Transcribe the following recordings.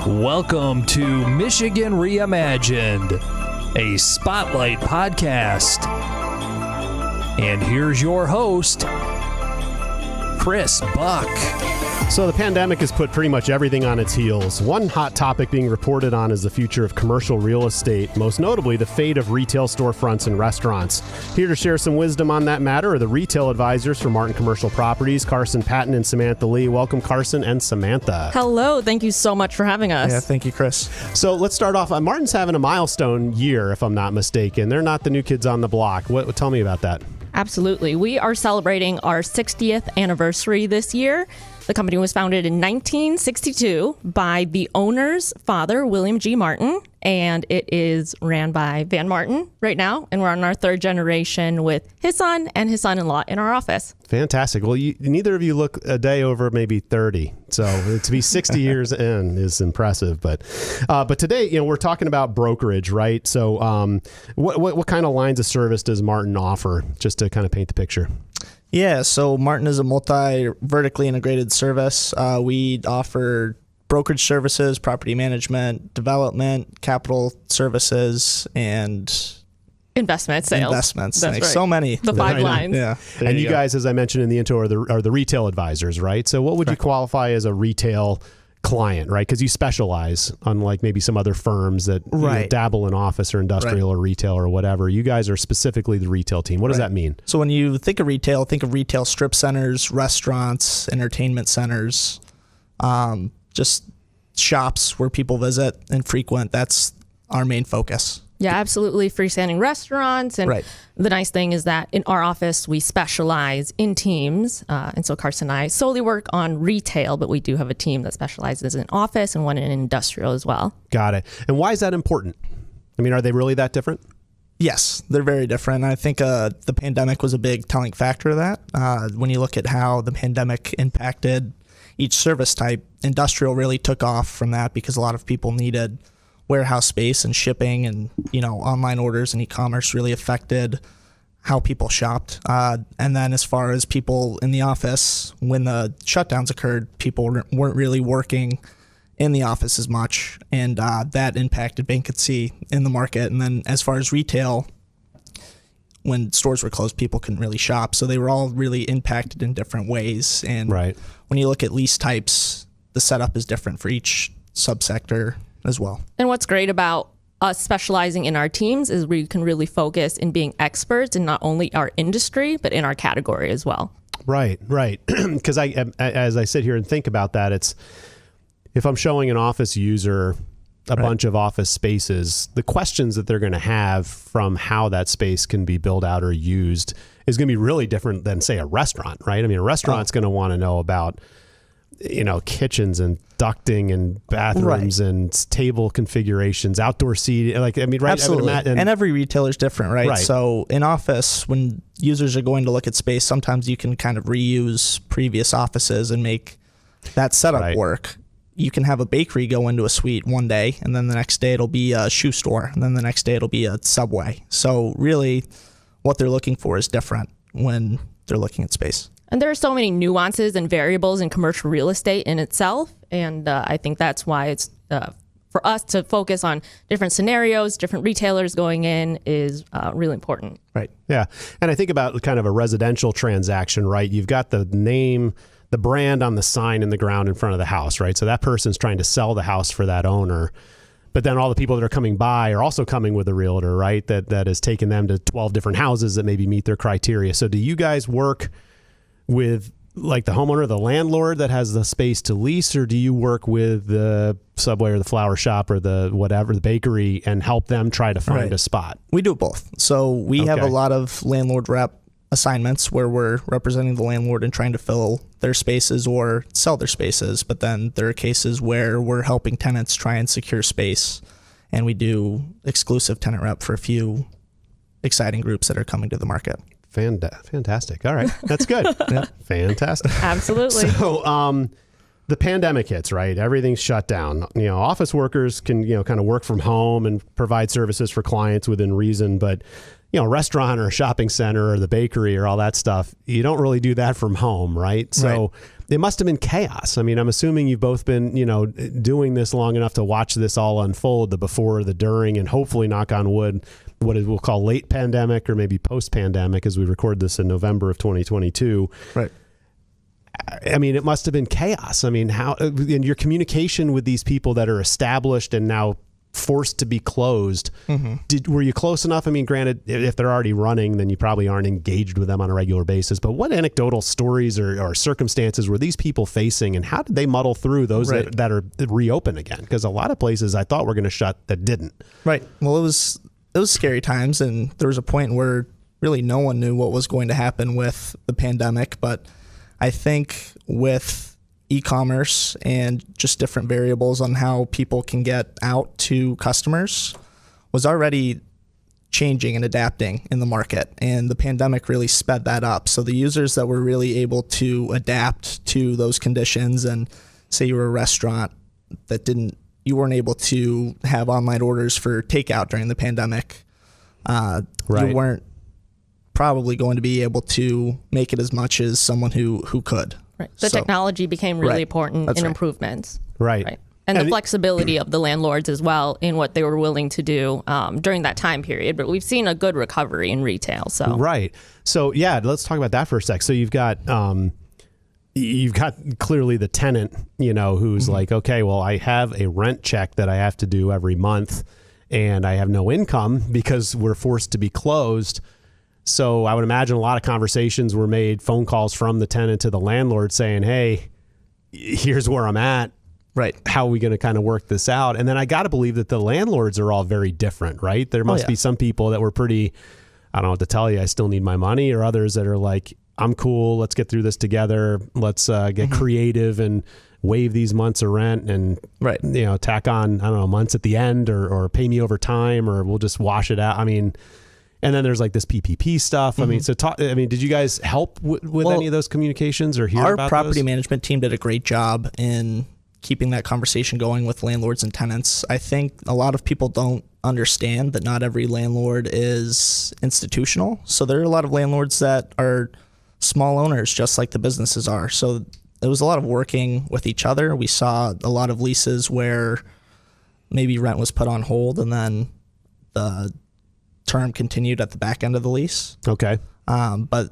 Welcome to Michigan Reimagined, a Spotlight podcast. And here's your host, Chris Buck. So the pandemic has put pretty much everything on its heels. One hot topic being reported on is the future of commercial real estate, most notably the fate of retail storefronts and restaurants. Here to share some wisdom on that matter are the retail advisors for Martin Commercial Properties, Carson Patten and Samantha Lee. Welcome, Carson and Samantha. Hello. Thank you so much for having us. Yeah, thank you, Chris. So let's start off. Martin's having a milestone year, if I'm not mistaken. They're not the new kids on the block. Tell me about that. Absolutely. We are celebrating our 60th anniversary this year. The company was founded in 1962 by the owner's father, William G. Martin, and it is ran by Van Martin right now, and we're on our third generation with his son and his son-in-law in our office. Fantastic. Well, neither of you look a day over maybe 30, so to be 60 years in is impressive. But today, we're talking about brokerage, right? So, what kind of lines of service does Martin offer, just to kind of paint the picture? Yeah, so Martin is a vertically integrated service. We offer brokerage services, property management, development, capital services, and investment sales. Investments. That's Like right. So many. The five lines. Yeah. And you guys, as I mentioned in the intro, are the retail advisors, right? So what would you qualify as a retail client, right? Because you specialize, unlike maybe some other firms that dabble in office or industrial or retail or whatever. You guys are specifically the retail team. What does that mean? So when you think of retail strip centers, restaurants, entertainment centers, just shops where people visit and frequent. That's our main focus. Yeah, absolutely. Freestanding restaurants. And the nice thing is that in our office, we specialize in teams. And so Carson and I solely work on retail, but we do have a team that specializes in office and one in industrial as well. Got it. And why is that important? I mean, are they really that different? Yes, they're very different. I think the pandemic was a big telling factor of that. When you look at how the pandemic impacted each service type, industrial really took off from that because a lot of people needed warehouse space, and shipping and online orders and e-commerce really affected how people shopped. And then as far as people in the office, when the shutdowns occurred, people weren't really working in the office as much, and that impacted vacancy in the market. And then as far as retail, when stores were closed, people couldn't really shop. So they were all really impacted in different ways. And when you look at lease types, the setup is different for each subsector as well. And what's great about us specializing in our teams is we can really focus in being experts in not only our industry, but in our category as well. Right. Because as I sit here and think about that, it's if I'm showing an office user a bunch of office spaces, the questions that they're going to have from how that space can be built out or used is going to be really different than, say, a restaurant, right? I mean, a restaurant's going to want to know about kitchens and ducting and bathrooms and table configurations, outdoor seating. Absolutely. And every retailer is different, right? So in office, when users are going to look at space, sometimes you can kind of reuse previous offices and make that setup work. You can have a bakery go into a suite one day, and then the next day it'll be a shoe store, and then the next day it'll be a Subway. So really what they're looking for is different when they're looking at space. And there are so many nuances and variables in commercial real estate in itself. And I think that's why it's for us to focus on different scenarios, different retailers going in is really important. Right. Yeah. And I think about kind of a residential transaction, right? You've got the name, the brand on the sign in the ground in front of the house, right? So that person's trying to sell the house for that owner. But then all the people that are coming by are also coming with a realtor, right? That has taken them to 12 different houses that maybe meet their criteria. So do you guys work with like the homeowner, the landlord that has the space to lease, or do you work with the Subway or the flower shop or the whatever, the bakery, and help them try to find a spot? We do both. So we have a lot of landlord rep assignments where we're representing the landlord and trying to fill their spaces or sell their spaces. But then there are cases where we're helping tenants try and secure space, and we do exclusive tenant rep for a few exciting groups that are coming to the market. Fantastic. All right. That's good. Fantastic. Absolutely. So the pandemic hits, right? Everything's shut down. Office workers can, kind of work from home and provide services for clients within reason. But, restaurant or a shopping center or the bakery or all that stuff, you don't really do that from home, right? So it must have been chaos. I mean, I'm assuming you've both been, doing this long enough to watch this all unfold, the before, the during, and hopefully, knock on wood, what we'll call late pandemic or maybe post-pandemic as we record this in November of 2022. Right. I mean, it must have been chaos. I mean, how in your communication with these people that are established and now forced to be closed, were you close enough? I mean, granted, if they're already running, then you probably aren't engaged with them on a regular basis. But what anecdotal stories or circumstances were these people facing, and how did they muddle through those that are reopened again? Because a lot of places I thought were going to shut that didn't. Right. Well, it was scary times, and there was a point where really no one knew what was going to happen with the pandemic. But I think with e-commerce and just different variables on how people can get out to customers was already changing and adapting in the market, and the pandemic really sped that up. So the users that were really able to adapt to those conditions, and say you were a restaurant that you weren't able to have online orders for takeout during the pandemic, you weren't probably going to be able to make it as much as someone who could. Right. The technology became really important in improvements. Right. And the flexibility of the landlords as well in what they were willing to do during that time period. But we've seen a good recovery in retail. So let's talk about that for a sec. So you've got clearly the tenant, who's like, okay, well, I have a rent check that I have to do every month, and I have no income because we're forced to be closed. So I would imagine a lot of conversations were made, phone calls from the tenant to the landlord saying, hey, here's where I'm at. Right. How are we going to kind of work this out? And then I got to believe that the landlords are all very different, right? There must be some people that were pretty, I don't know what to tell you, I still need my money, or others that are like, I'm cool, let's get through this together. Let's get creative and waive these months of rent and, tack on, I don't know, months at the end or pay me over time, or we'll just wash it out. I mean, and then there's like this PPP stuff. I mean, did you guys help with any of those communications or hear about those? Our property management team did a great job in keeping that conversation going with landlords and tenants. I think a lot of people don't understand that not every landlord is institutional. So there are a lot of landlords that are small owners, just like the businesses are. So it was a lot of working with each other. We saw a lot of leases where maybe rent was put on hold and then the term continued at the back end of the lease. Okay. But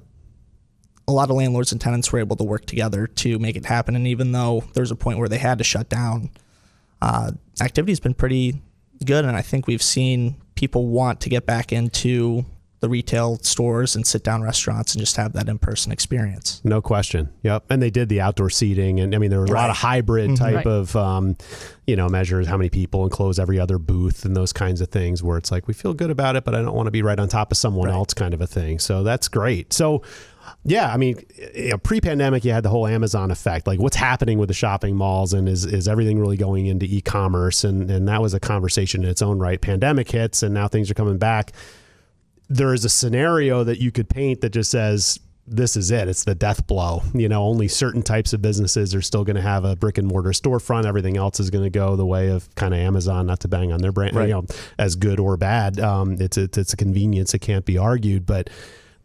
a lot of landlords and tenants were able to work together to make it happen. And even though there was a point where they had to shut down, activity's been pretty good. And I think we've seen people want to get back into the retail stores and sit down restaurants and just have that in-person experience. No question. Yep. And they did the outdoor seating. And I mean, there were a lot of hybrid type of, measures, how many people, and close every other booth and those kinds of things where it's like, we feel good about it, but I don't want to be right on top of someone else kind of a thing. So that's great. So yeah, I mean, pre-pandemic, you had the whole Amazon effect, like what's happening with the shopping malls, and is everything really going into e-commerce? And that was a conversation in its own right. Pandemic hits and now things are coming back. There is a scenario that you could paint that just says, this is it. It's the death blow. Only certain types of businesses are still going to have a brick and mortar storefront. Everything else is going to go the way of kind of Amazon, not to bang on their brand, as good or bad. It's a convenience. It can't be argued, but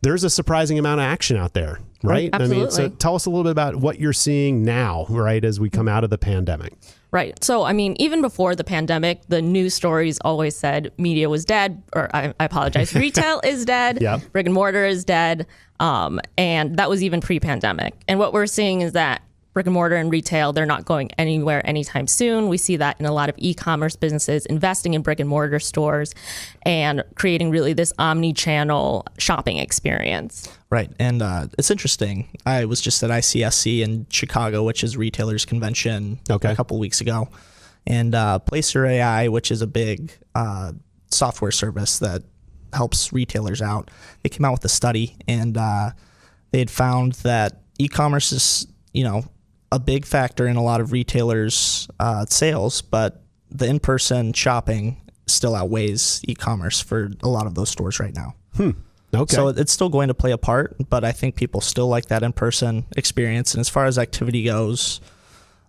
there's a surprising amount of action out there, right? Absolutely. I mean, so tell us a little bit about what you're seeing now, right, as we come out of the pandemic. Right. So, I mean, even before the pandemic, the news stories always said media was dead, or I apologize, retail is dead, brick and mortar is dead, and that was even pre-pandemic. And what we're seeing is that brick and mortar and retail, they're not going anywhere anytime soon. We see that in a lot of e-commerce businesses investing in brick and mortar stores and creating really this omni-channel shopping experience. Right. And it's interesting. I was just at ICSC in Chicago, which is retailers convention, a couple weeks ago. And Placer AI, which is a big software service that helps retailers out, they came out with a study, and they had found that e-commerce is, a big factor in a lot of retailers' sales, but the in-person shopping still outweighs e-commerce for a lot of those stores right now. Okay. So it's still going to play a part, but I think people still like that in-person experience. And as far as activity goes,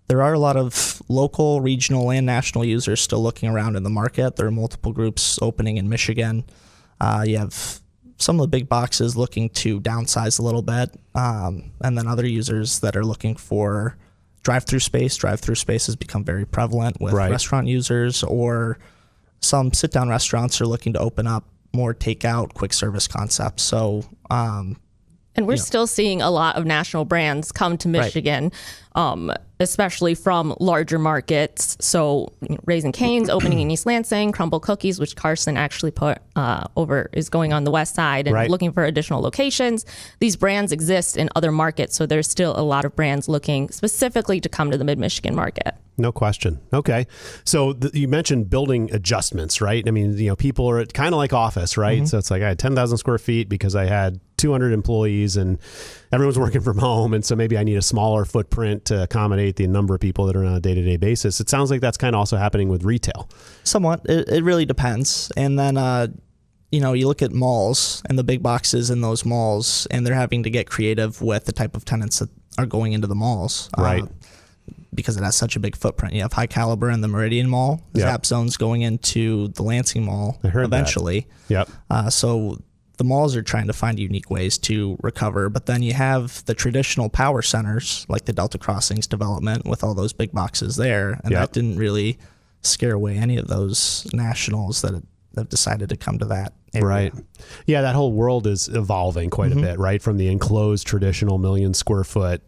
there are a lot of local, regional, and national users still looking around in the market. There are multiple groups opening in Michigan. You have some of the big boxes looking to downsize a little bit, and then other users that are looking for drive-through space. Drive-through space has become very prevalent with restaurant users, or some sit-down restaurants are looking to open up more takeout, quick service concepts. So, and we're still seeing a lot of national brands come to Michigan, especially from larger markets. So Raising Cane's opening in East Lansing, Crumble Cookies, which Carson actually put is going on the west side and looking for additional locations. These brands exist in other markets, so there's still a lot of brands looking specifically to come to the Mid-Michigan market. No question. Okay. So you mentioned building adjustments, right? I mean, people are kind of like office, right? Mm-hmm. So it's like I had 10,000 square feet because I had 200 employees and everyone's working from home. And so maybe I need a smaller footprint to accommodate the number of people that are on a day-to-day basis. It sounds like that's kind of also happening with retail. Somewhat. It really depends. And then, you look at malls and the big boxes in those malls, and they're having to get creative with the type of tenants that are going into the malls. Right. Because it has such a big footprint. You have High Caliber in the Meridian Mall. Zap Zone's going into the Lansing Mall eventually. That. Yep. So the malls are trying to find unique ways to recover. But then you have the traditional power centers, like the Delta Crossings development with all those big boxes there. And that didn't really scare away any of those nationals that have decided to come to that area. Right. Yeah, that whole world is evolving quite a bit, right? From the enclosed traditional 1 million square foot,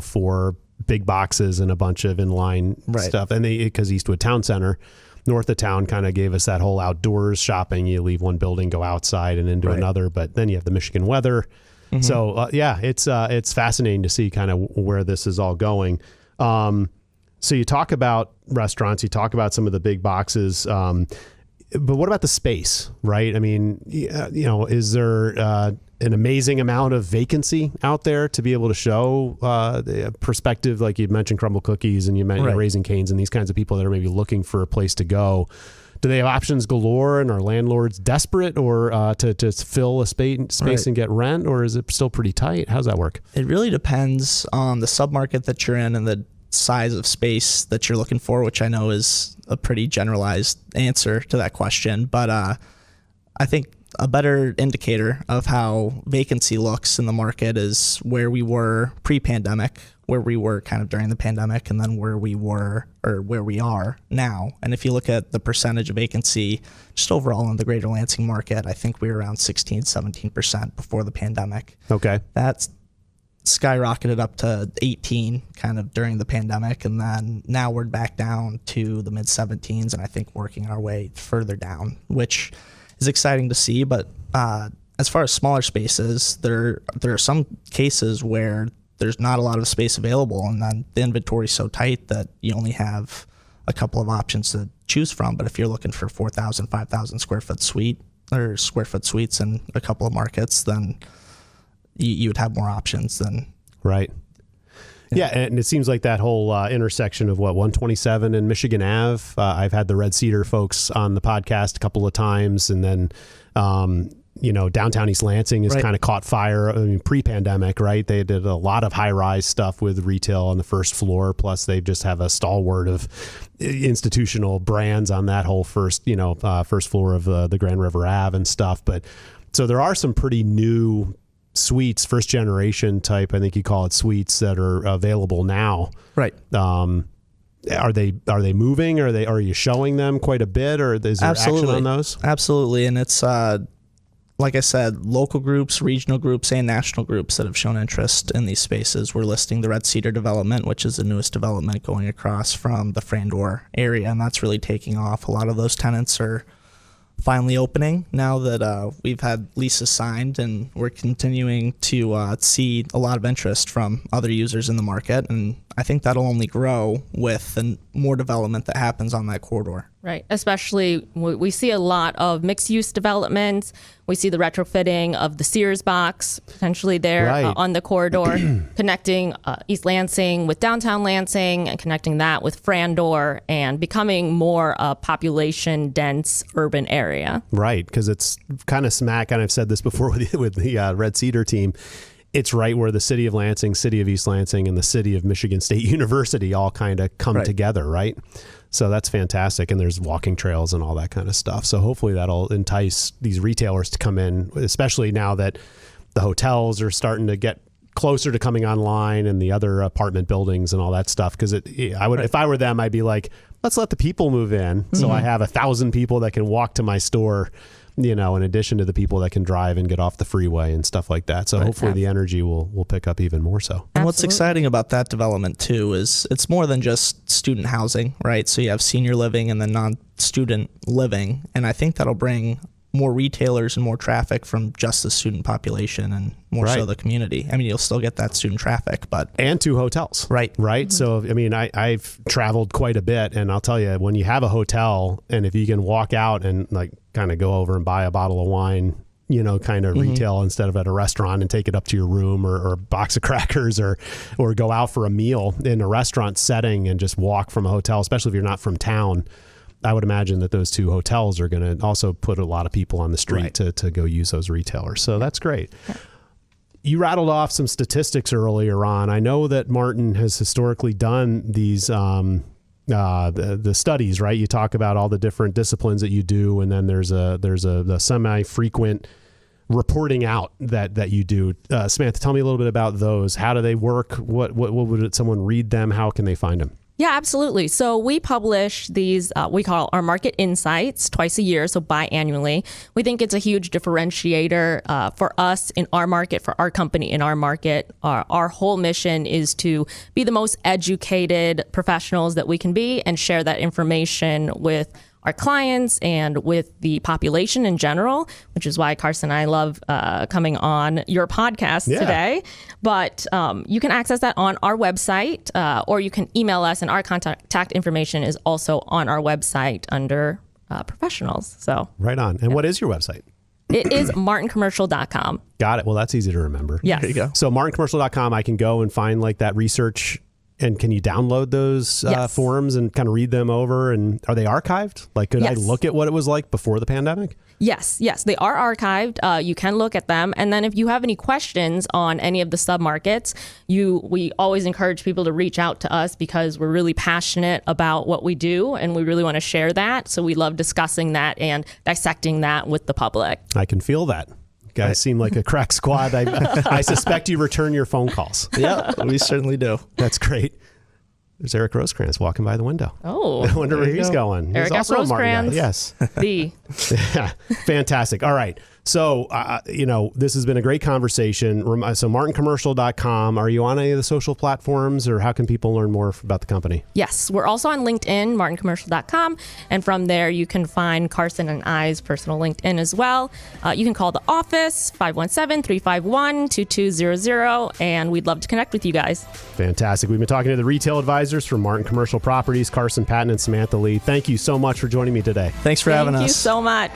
for big boxes and a bunch of inline stuff. And because Eastwood Town Center, north of town, kind of gave us that whole outdoors shopping. You leave one building, go outside and into another, but then you have the Michigan weather. Mm-hmm. So it's fascinating to see kind of where this is all going. So you talk about restaurants, you talk about some of the big boxes, but what about the space, right? I mean, is there an amazing amount of vacancy out there to be able to show the perspective, like you mentioned Crumble Cookies and you mentioned Raising Cane's and these kinds of people that are maybe looking for a place to go? Do they have options galore, and are landlords desperate or to fill a space and get rent, or is it still pretty tight? How's that work? It really depends on the submarket that you're in and the size of space that you're looking for, which I know is a pretty generalized answer to that question. But I think a better indicator of how vacancy looks in the market is where we were pre-pandemic, where we were kind of during the pandemic, and then where we were or where we are now. And if you look at the percentage of vacancy just overall in the greater Lansing market, I think we were around 16-17% before the pandemic. Okay. That's skyrocketed up to 18 kind of during the pandemic, and then now we're back down to the mid 17s, and I think working our way further down, which is exciting to see. But as far as smaller spaces, there are some cases where there's not a lot of space available, and then the inventory is so tight that you only have a couple of options to choose from. But if you're looking for 4,000, 5,000 square foot suite or square foot suites in a couple of markets, then you would have more options than Yeah, and it seems like that whole intersection of 127 and Michigan Ave. I've had the Red Cedar folks on the podcast a couple of times, and then downtown East Lansing has kind of caught fire. I mean, pre-pandemic, right? They did a lot of high-rise stuff with retail on the first floor. Plus, they just have a stalwart of institutional brands on that whole first floor of the Grand River Ave and stuff. But so there are some pretty new suites, first generation type, I think you call it, suites that are available now. Right. Are they moving? Are you showing them quite a bit, or is there action on those? Absolutely. And it's like I said, local groups, regional groups, and national groups that have shown interest in these spaces. We're listing the Red Cedar development, which is the newest development going across from the Frandor area, and that's really taking off. A lot of those tenants are finally opening now that we've had leases signed, and we're continuing to see a lot of interest from other users in the market. And I think that'll only grow with the more development that happens on that corridor. Right. Especially, we see a lot of mixed-use developments. We see the retrofitting of the Sears box potentially there on the corridor, connecting East Lansing with downtown Lansing and connecting that with Frandor, and becoming more a population-dense urban area. Right, because it's kind of smack, and I've said this before with the Red Cedar team. it's right where the city of Lansing, city of East Lansing, and the city of Michigan State University all kind of come together, right? So that's fantastic. And there's walking trails and all that kind of stuff. So hopefully that'll entice these retailers to come in, especially now that the hotels are starting to get closer to coming online and the other apartment buildings and all that stuff. Because if I were them, I'd be like, let's let the people move in. So I have 1,000 people that can walk to my store, in addition to the people that can drive and get off the freeway and stuff like that. So hopefully the energy will pick up even more so. And what's exciting about that development too is it's more than just student housing, right? So you have senior living and then non-student living. And I think that'll bring more retailers and more traffic from just the student population and more so the community. I mean, you'll still get that student traffic, but... And 2 hotels. Right. So, I mean, I've traveled quite a bit, and I'll tell you, when you have a hotel, and if you can walk out and like kind of go over and buy a bottle of wine, kind of retail instead of at a restaurant and take it up to your room or a box of crackers or go out for a meal in a restaurant setting and just walk from a hotel, especially if you're not from town, I would imagine that those 2 hotels are going to also put a lot of people on the street to go use those retailers. So that's great. You rattled off some statistics earlier on. I know that Martin has historically done these the studies, right? You talk about all the different disciplines that you do, and then there's a semi-frequent reporting out that you do. Samantha, tell me a little bit about those. How do they work? What would someone read them? How can they find them? Yeah, absolutely. So we publish these, we call our market insights twice a year, so biannually. We think it's a huge differentiator for us in our market, for our company in our market. Our whole mission is to be the most educated professionals that we can be and share that information with our clients and with the population in general, which is why Carson and I love coming on your podcast today. But you can access that on our website, or you can email us, and our contact information is also on our website under professionals. So right on. And what is your website? It is martincommercial.com. Got it. Well, that's easy to remember. Yes. There you go. So martincommercial.com, I can go and find like that research. And can you download those forms and kind of read them over? And are they archived? Like, could I look at what it was like before the pandemic? Yes, they are archived. You can look at them. And then if you have any questions on any of the submarkets, we always encourage people to reach out to us because we're really passionate about what we do and we really want to share that. So we love discussing that and dissecting that with the public. I can feel that. You guys seem like a crack squad. I suspect you return your phone calls. Yeah, we certainly do. That's great. There's Eric Rosecrans walking by the window. Oh, I wonder where he's going. Eric he's also Rosecrans. a Martin guy. Yes. Yeah, fantastic. All right. So, this has been a great conversation. So martincommercial.com. Are you on any of the social platforms, or how can people learn more about the company? Yes, we're also on LinkedIn, martincommercial.com. And from there, you can find Carson and I's personal LinkedIn as well. You can call the office, 517-351-2200, and we'd love to connect with you guys. Fantastic. We've been talking to the retail advisors from Martin Commercial Properties, Carson Patten and Samantha Lee. Thank you so much for joining me today. Thanks for having us. Thank you so much.